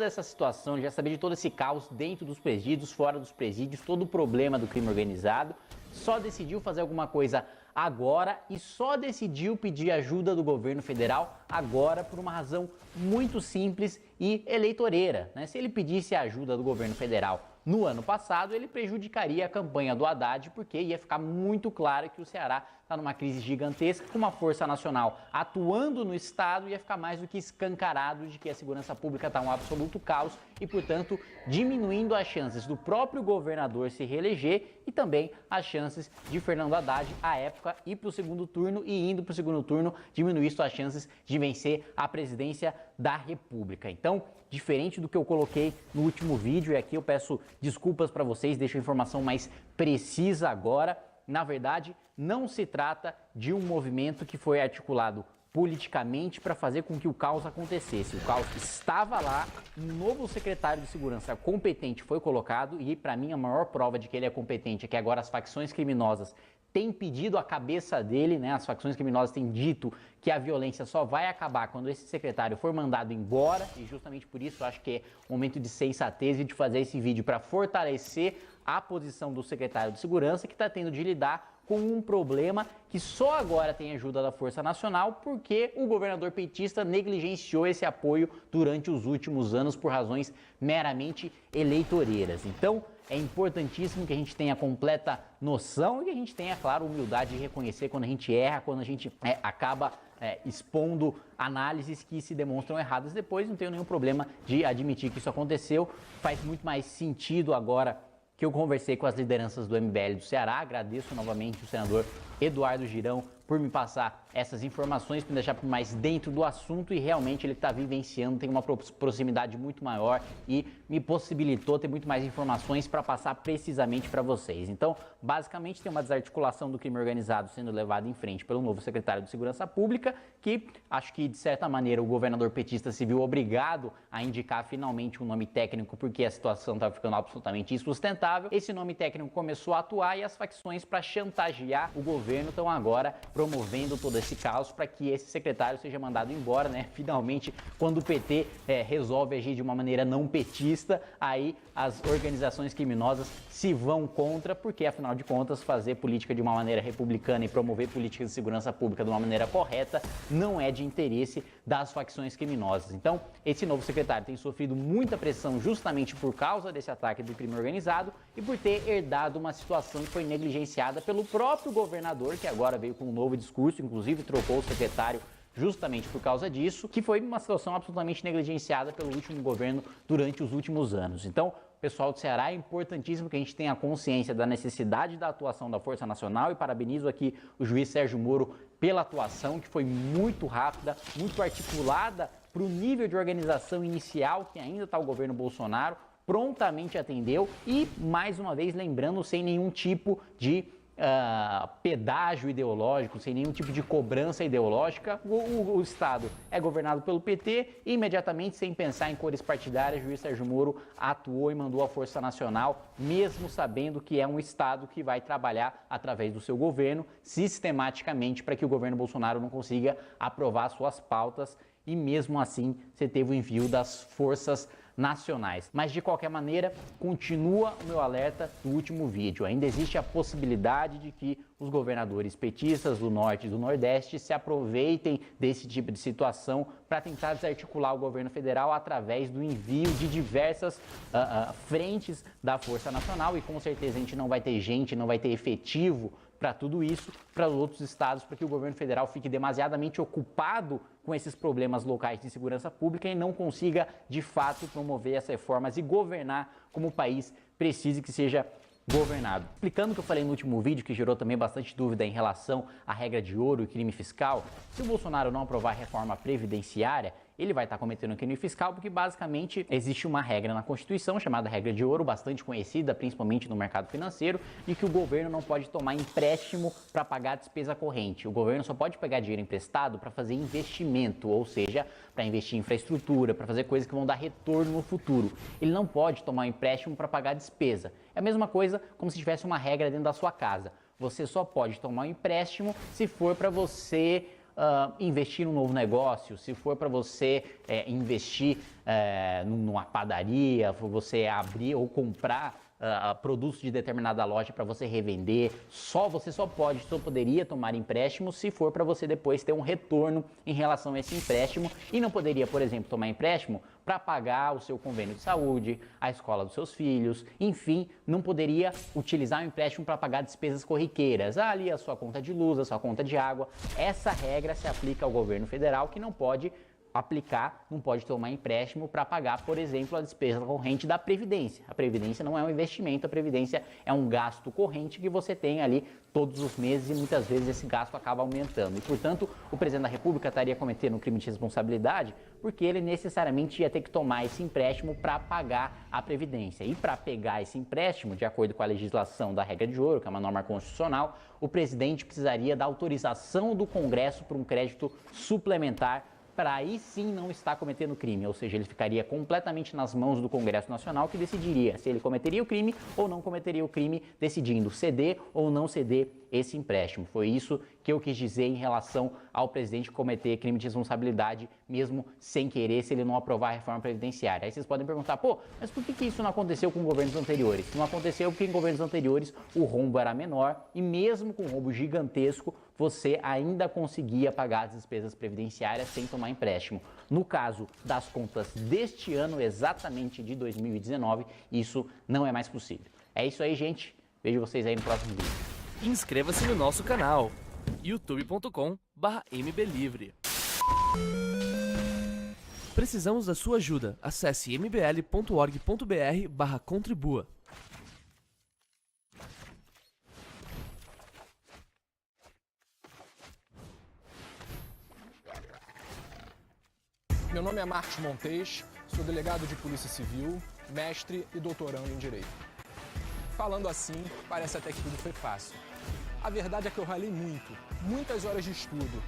dessa situação, ele já sabia de todo esse caos dentro dos presídios, fora dos presídios, todo o problema do crime organizado, só decidiu fazer alguma coisa agora e só decidiu pedir ajuda do governo federal agora por uma razão muito simples e eleitoreira, né? Se ele pedisse a ajuda do governo federal no ano passado, ele prejudicaria a campanha do Haddad, porque ia ficar muito claro que o Ceará está numa crise gigantesca, com uma força nacional atuando no estado, ia ficar mais do que escancarado de que a segurança pública está um absoluto caos e, portanto, diminuindo as chances do próprio governador se reeleger e também as chances de Fernando Haddad, à época, ir para o segundo turno e, indo para o segundo turno, diminuir suas chances de vencer a presidência da República. Então, diferente do que eu coloquei no último vídeo, e aqui eu peço desculpas para vocês, deixo a informação mais precisa agora. Na verdade, não se trata de um movimento que foi articulado politicamente para fazer com que o caos acontecesse. O caos estava lá, um novo secretário de segurança competente foi colocado e, para mim, a maior prova de que ele é competente é que agora as facções criminosas têm pedido a cabeça dele, né? As facções criminosas têm dito que a violência só vai acabar quando esse secretário for mandado embora, e justamente por isso eu acho que é o momento de sensatez e de fazer esse vídeo para fortalecer a posição do secretário de segurança, que está tendo de lidar com um problema que só agora tem ajuda da Força Nacional porque o governador petista negligenciou esse apoio durante os últimos anos por razões meramente eleitoreiras. Então, é importantíssimo que a gente tenha completa noção e que a gente tenha, claro, humildade de reconhecer quando a gente erra, quando a gente acaba expondo análises que se demonstram erradas depois. Não tenho nenhum problema de admitir que isso aconteceu. Faz muito mais sentido agora que eu conversei com as lideranças do MBL do Ceará. Agradeço novamente o senador Eduardo Girão por me passar essas informações, por me deixar mais dentro do assunto, e realmente ele está vivenciando, tem uma proximidade muito maior e me possibilitou ter muito mais informações para passar precisamente para vocês. Então, basicamente, tem uma desarticulação do crime organizado sendo levada em frente pelo novo secretário de Segurança Pública, que acho que, de certa maneira, o governador petista se viu obrigado a indicar finalmente um nome técnico, porque a situação estava ficando absolutamente insustentável. Esse nome técnico começou a atuar e as facções, para chantagear o governo, estão agora promovendo todo esse caos para que esse secretário seja mandado embora, né? Finalmente, quando o PT resolve agir de uma maneira não petista, aí as organizações criminosas se vão contra, porque afinal de contas fazer política de uma maneira republicana e promover políticas de segurança pública de uma maneira correta não é de interesse das facções criminosas. Então, esse novo secretário tem sofrido muita pressão justamente por causa desse ataque do crime organizado e por ter herdado uma situação que foi negligenciada pelo próprio governador, que agora veio com um novo discurso, inclusive trocou o secretário justamente por causa disso, que foi uma situação absolutamente negligenciada pelo último governo durante os últimos anos. Então, pessoal do Ceará, é importantíssimo que a gente tenha consciência da necessidade da atuação da Força Nacional, e parabenizo aqui o juiz Sérgio Moro pela atuação, que foi muito rápida, muito articulada para o nível de organização inicial que ainda está o governo Bolsonaro, prontamente atendeu e, mais uma vez, lembrando, sem nenhum tipo de pedágio ideológico, sem nenhum tipo de cobrança ideológica. O Estado é governado pelo PT e, imediatamente, sem pensar em cores partidárias, o juiz Sérgio Moro atuou e mandou a Força Nacional, mesmo sabendo que é um Estado que vai trabalhar através do seu governo sistematicamente para que o governo Bolsonaro não consiga aprovar suas pautas, e mesmo assim você teve o envio das forças nacionais. Mas, de qualquer maneira, continua o meu alerta do último vídeo. Ainda existe a possibilidade de que os governadores petistas do Norte e do Nordeste se aproveitem desse tipo de situação para tentar desarticular o governo federal através do envio de diversas frentes da Força Nacional, e com certeza a gente não vai ter gente, não vai ter efetivo para tudo isso, para os outros estados, para que o governo federal fique demasiadamente ocupado com esses problemas locais de segurança pública e não consiga, de fato, promover essas reformas e governar como o país precisa que seja governado. Explicando o que eu falei no último vídeo, que gerou também bastante dúvida em relação à regra de ouro e crime fiscal, se o Bolsonaro não aprovar a reforma previdenciária, ele vai estar cometendo crime fiscal, porque basicamente existe uma regra na Constituição chamada regra de ouro, bastante conhecida principalmente no mercado financeiro, de que o governo não pode tomar empréstimo para pagar a despesa corrente. O governo só pode pegar dinheiro emprestado para fazer investimento, ou seja, para investir em infraestrutura, para fazer coisas que vão dar retorno no futuro. Ele não pode tomar um empréstimo para pagar a despesa. É a mesma coisa como se tivesse uma regra dentro da sua casa. Você só pode tomar um empréstimo se for para você investir num novo negócio, se for para você investir numa padaria, for você abrir ou comprar produtos de determinada loja para você revender, você só poderia tomar empréstimo se for para você depois ter um retorno em relação a esse empréstimo e não poderia, por exemplo, tomar empréstimo para pagar o seu convênio de saúde, a escola dos seus filhos, enfim, não poderia utilizar o empréstimo para pagar despesas corriqueiras, ali a sua conta de luz, a sua conta de água. Essa regra se aplica ao governo federal, que não pode não pode tomar empréstimo para pagar, por exemplo, a despesa corrente da Previdência. A Previdência não é um investimento, a Previdência é um gasto corrente que você tem ali todos os meses e muitas vezes esse gasto acaba aumentando. E, portanto, o presidente da República estaria cometendo um crime de responsabilidade porque ele necessariamente ia ter que tomar esse empréstimo para pagar a Previdência. E para pegar esse empréstimo, de acordo com a legislação da regra de ouro, que é uma norma constitucional, o presidente precisaria da autorização do Congresso para um crédito suplementar para aí sim não estar cometendo crime, ou seja, ele ficaria completamente nas mãos do Congresso Nacional, que decidiria se ele cometeria o crime ou não cometeria o crime, decidindo ceder ou não ceder esse empréstimo. Foi isso que eu quis dizer em relação ao presidente cometer crime de responsabilidade, mesmo sem querer, se ele não aprovar a reforma previdenciária. Aí vocês podem perguntar, mas por que isso não aconteceu com governos anteriores? Não aconteceu porque em governos anteriores o rombo era menor e mesmo com um rombo gigantesco, você ainda conseguia pagar as despesas previdenciárias sem tomar empréstimo. No caso das contas deste ano, exatamente de 2019, isso não é mais possível. É isso aí, gente. Vejo vocês aí no próximo vídeo. Inscreva-se no nosso canal, youtube.com/mblivre. Precisamos da sua ajuda. Acesse mbl.org.br/contribua. Meu nome é Marcos Montes, sou delegado de Polícia Civil, mestre e doutorando em Direito. Falando assim, parece até que tudo foi fácil. A verdade é que eu ralei muitas horas de estudo.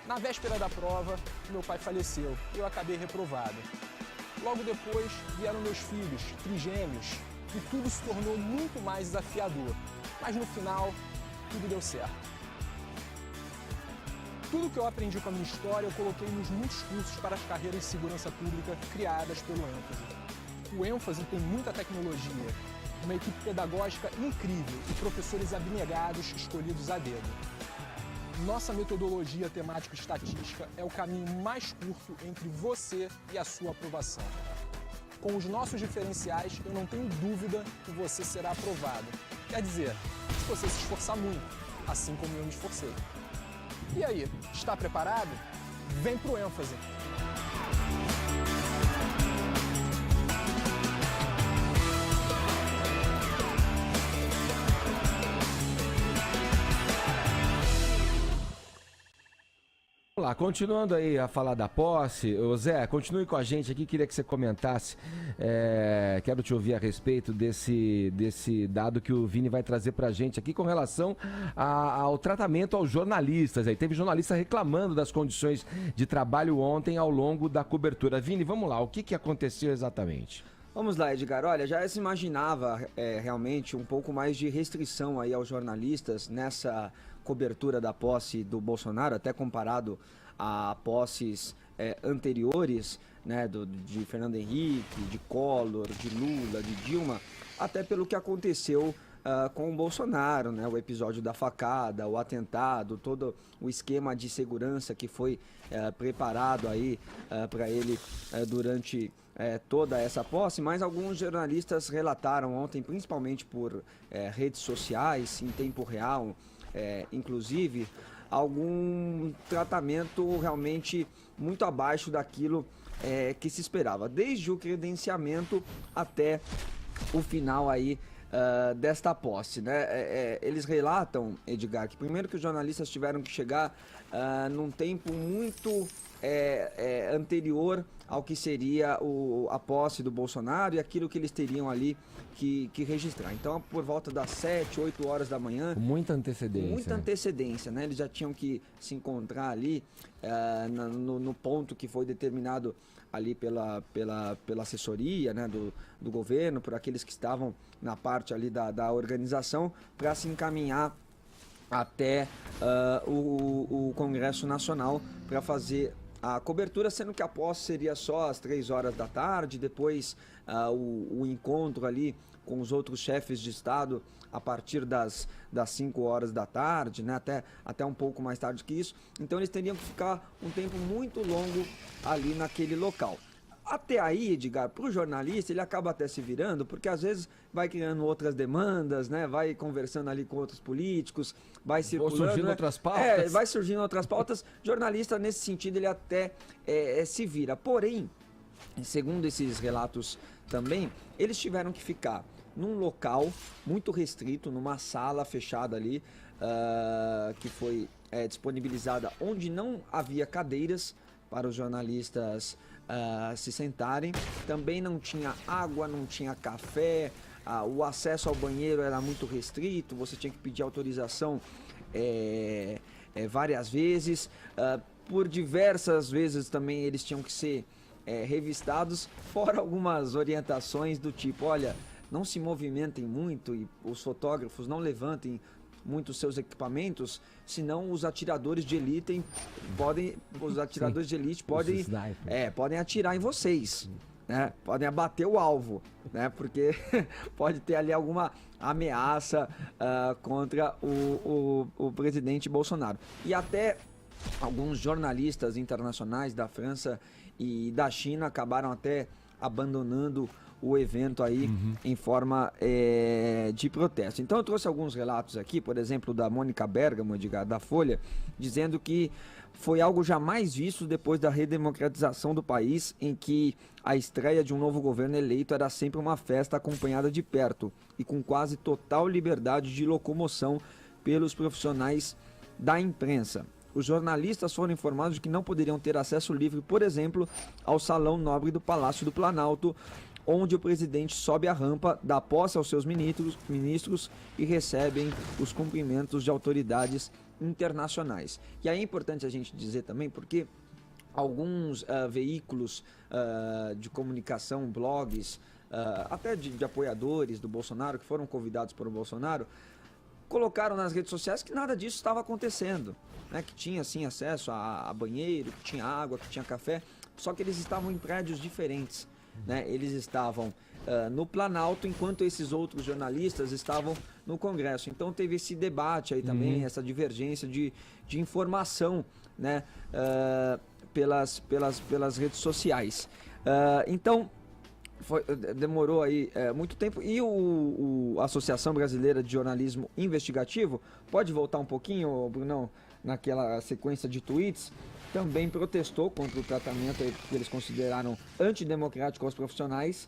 Na véspera da prova, meu pai faleceu e eu acabei reprovado. Logo depois, vieram meus filhos, trigêmeos, e tudo se tornou muito mais desafiador. Mas no final, tudo deu certo. Tudo que eu aprendi com a minha história eu coloquei nos muitos cursos para as carreiras de segurança pública criadas pelo ênfase. O ênfase tem muita tecnologia, uma equipe pedagógica incrível e professores abnegados escolhidos a dedo. Nossa metodologia temática e estatística é o caminho mais curto entre você e a sua aprovação. Com os nossos diferenciais, eu não tenho dúvida que você será aprovado. Quer dizer, se você se esforçar muito, assim como eu me esforcei. E aí, está preparado? Vem pro ênfase! Vamos lá, continuando aí a falar da posse, ô Zé, continue com a gente aqui, queria que você comentasse, quero te ouvir a respeito desse dado que o Vini vai trazer pra gente aqui com relação ao tratamento aos jornalistas. Aí teve jornalista reclamando das condições de trabalho ontem ao longo da cobertura. Vini, vamos lá, o que aconteceu exatamente? Vamos lá, Edgar. Olha, já se imaginava realmente um pouco mais de restrição aí aos jornalistas nessa cobertura da posse do Bolsonaro, até comparado a posses anteriores, né, de Fernando Henrique, de Collor, de Lula, de Dilma, até pelo que aconteceu com o Bolsonaro, né, o episódio da facada, o atentado, todo o esquema de segurança que foi preparado aí para ele durante toda essa posse, mas alguns jornalistas relataram ontem, principalmente por redes sociais, em tempo real, inclusive, algum tratamento realmente muito abaixo daquilo que se esperava, desde o credenciamento até o final aí desta posse, né? Eles relatam, Edgar, que primeiro que os jornalistas tiveram que chegar num tempo muito anterior ao que seria a posse do Bolsonaro e aquilo que eles teriam ali que registrar. Então, por volta das 7, 8 horas da manhã... Com muita antecedência. Muita antecedência, né? Eles já tinham que se encontrar ali no ponto que foi determinado ali pela assessoria, né, do governo, por aqueles que estavam na parte ali da organização, para se encaminhar até o Congresso Nacional para fazer a cobertura, sendo que a posse seria só às 3 horas da tarde, depois o encontro ali com os outros chefes de Estado a partir das 5 horas da tarde, né? Até um pouco mais tarde que isso. Então eles teriam que ficar um tempo muito longo ali naquele local. Até aí, Edgar, para o jornalista, ele acaba até se virando, porque às vezes vai criando outras demandas, né? Vai conversando ali com outros políticos, vai circulando. Surgindo, né? Outras pautas. Vai surgindo outras pautas. Jornalista, nesse sentido, ele até se vira. Porém, segundo esses relatos também, eles tiveram que ficar num local muito restrito, numa sala fechada ali, que foi disponibilizada, onde não havia cadeiras para os jornalistas se sentarem. Também não tinha água, não tinha café, o acesso ao banheiro era muito restrito, você tinha que pedir autorização várias vezes. Por diversas vezes também eles tinham que ser revistados, fora algumas orientações do tipo, olha, não se movimentem muito e os fotógrafos não levantem muito seus equipamentos, senão os atiradores de elite podem atirar em vocês, né? Podem abater o alvo, né? Porque pode ter ali alguma ameaça contra o presidente Bolsonaro. E até alguns jornalistas internacionais da França e da China acabaram até abandonando o evento aí em forma de protesto. Então eu trouxe alguns relatos aqui, por exemplo, da Mônica Bergamo, da Folha, dizendo que foi algo jamais visto depois da redemocratização do país, em que a estreia de um novo governo eleito era sempre uma festa acompanhada de perto e com quase total liberdade de locomoção pelos profissionais da imprensa. Os jornalistas foram informados de que não poderiam ter acesso livre, por exemplo, ao Salão Nobre do Palácio do Planalto, onde o presidente sobe a rampa, dá posse aos seus ministros e recebem os cumprimentos de autoridades internacionais. E aí é importante a gente dizer também, porque alguns veículos de comunicação, blogs, até de apoiadores do Bolsonaro, que foram convidados por Bolsonaro, colocaram nas redes sociais que nada disso estava acontecendo, né? Que tinha sim acesso a banheiro, que tinha água, que tinha café, só que eles estavam em prédios diferentes, né? Eles estavam no Planalto, enquanto esses outros jornalistas estavam no Congresso. Então teve esse debate aí também, essa divergência de informação, né? Pelas redes sociais. Então demorou aí muito tempo. E a Associação Brasileira de Jornalismo Investigativo, pode voltar um pouquinho, Brunão, naquela sequência de tweets, também protestou contra o tratamento que eles consideraram antidemocrático aos profissionais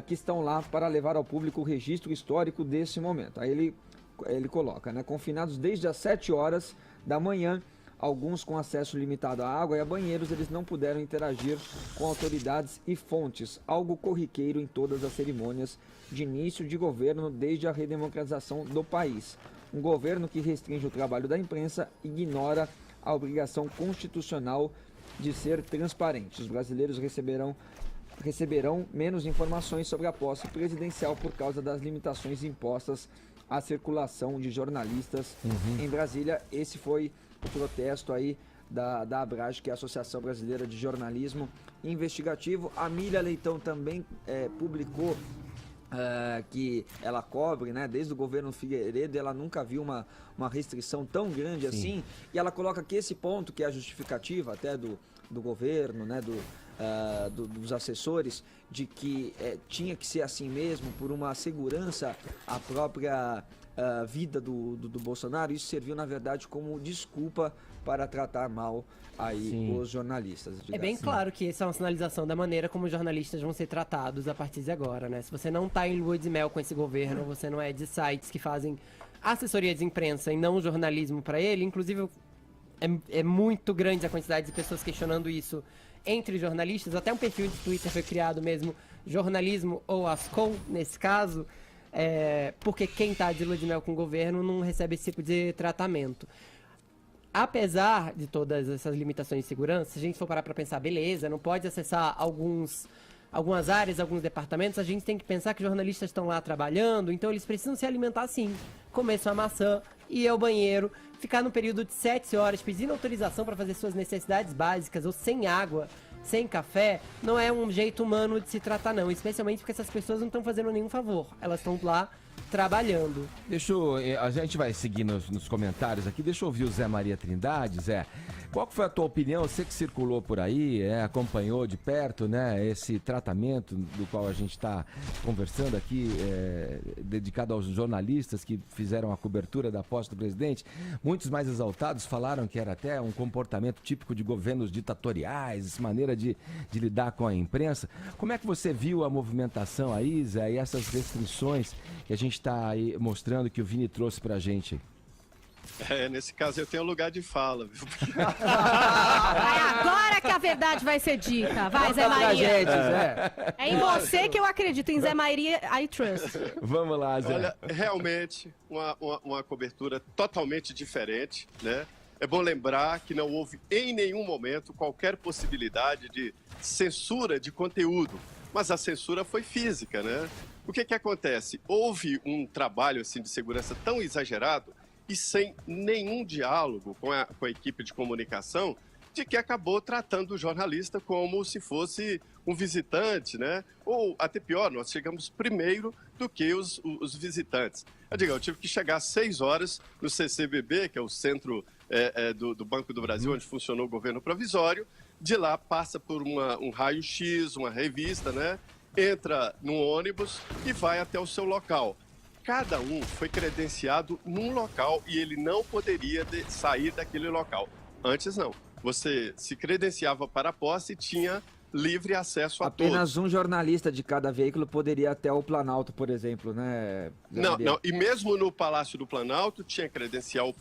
que estão lá para levar ao público o registro histórico desse momento. Aí ele coloca, né, confinados desde as 7 horas da manhã, alguns com acesso limitado à água e a banheiros, eles não puderam interagir com autoridades e fontes, algo corriqueiro em todas as cerimônias de início de governo desde a redemocratização do país. Um governo que restringe o trabalho da imprensa ignora a obrigação constitucional de ser transparente. Os brasileiros receberão menos informações sobre a posse presidencial por causa das limitações impostas à circulação de jornalistas em Brasília. Esse foi o protesto aí da ABRAJ, que é a Associação Brasileira de Jornalismo Investigativo. A Mília Leitão também publicou que ela cobre, né, desde o governo Figueiredo, ela nunca viu uma restrição tão grande assim, e ela coloca que esse ponto, que é a justificativa até do governo, né, dos assessores, de que tinha que ser assim mesmo, por uma segurança à própria vida do Bolsonaro, isso serviu na verdade como desculpa para tratar mal aí os jornalistas. É bem claro que essa é uma sinalização da maneira como os jornalistas vão ser tratados a partir de agora, né? Se você não tá em lua de mel com esse governo, você não é de sites que fazem assessoria de imprensa e não jornalismo para ele, inclusive é muito grande a quantidade de pessoas questionando isso entre jornalistas, até um perfil de Twitter foi criado mesmo, jornalismo ou Ascom, nesse caso, porque quem tá de lua de mel com o governo não recebe esse tipo de tratamento. Apesar de todas essas limitações de segurança, se a gente for parar para pensar, beleza, não pode acessar alguns algumas áreas, alguns departamentos, a gente tem que pensar que jornalistas estão lá trabalhando, então eles precisam se alimentar sim. Comer sua maçã, ir ao banheiro, ficar no período de 7 horas pedindo autorização para fazer suas necessidades básicas ou sem água, sem café, não é um jeito humano de se tratar não, especialmente porque essas pessoas não estão fazendo nenhum favor, elas estão lá trabalhando. A gente vai seguir nos comentários aqui, deixa eu ouvir o Zé Maria Trindade. Zé, qual que foi a tua opinião? Você que circulou por aí, acompanhou de perto, né, esse tratamento do qual a gente está conversando aqui, dedicado aos jornalistas que fizeram a cobertura da posse do presidente. Muitos mais exaltados falaram que era até um comportamento típico de governos ditatoriais, essa maneira de lidar com a imprensa. Como é que você viu a movimentação aí, Zé, e essas restrições que a gente está aí mostrando que o Vini trouxe pra gente? Nesse caso eu tenho lugar de fala, viu? Agora que a verdade vai ser dita. Vai, Zé Maria. É em você que eu acredito, em Zé Maria I trust. Vamos lá, Zé. Olha, realmente uma cobertura totalmente diferente, né? É bom lembrar que não houve em nenhum momento qualquer possibilidade de censura de conteúdo, mas a censura foi física, né? O que acontece? Houve um trabalho assim, de segurança tão exagerado e sem nenhum diálogo com a equipe de comunicação, de que acabou tratando o jornalista como se fosse um visitante, né? Ou até pior, nós chegamos primeiro do que os visitantes. Eu tive que chegar às 6 horas no CCBB, que é o centro do Banco do Brasil, onde funcionou o governo provisório. De lá passa por um raio-x, uma revista, né? Entra num ônibus e vai até o seu local. Cada um foi credenciado num local e ele não poderia sair daquele local. Antes não. Você se credenciava para a posse e tinha livre acesso a todos. Apenas um jornalista de cada veículo poderia ir até o Planalto, por exemplo, né? Não. E mesmo no Palácio do Planalto tinha credencial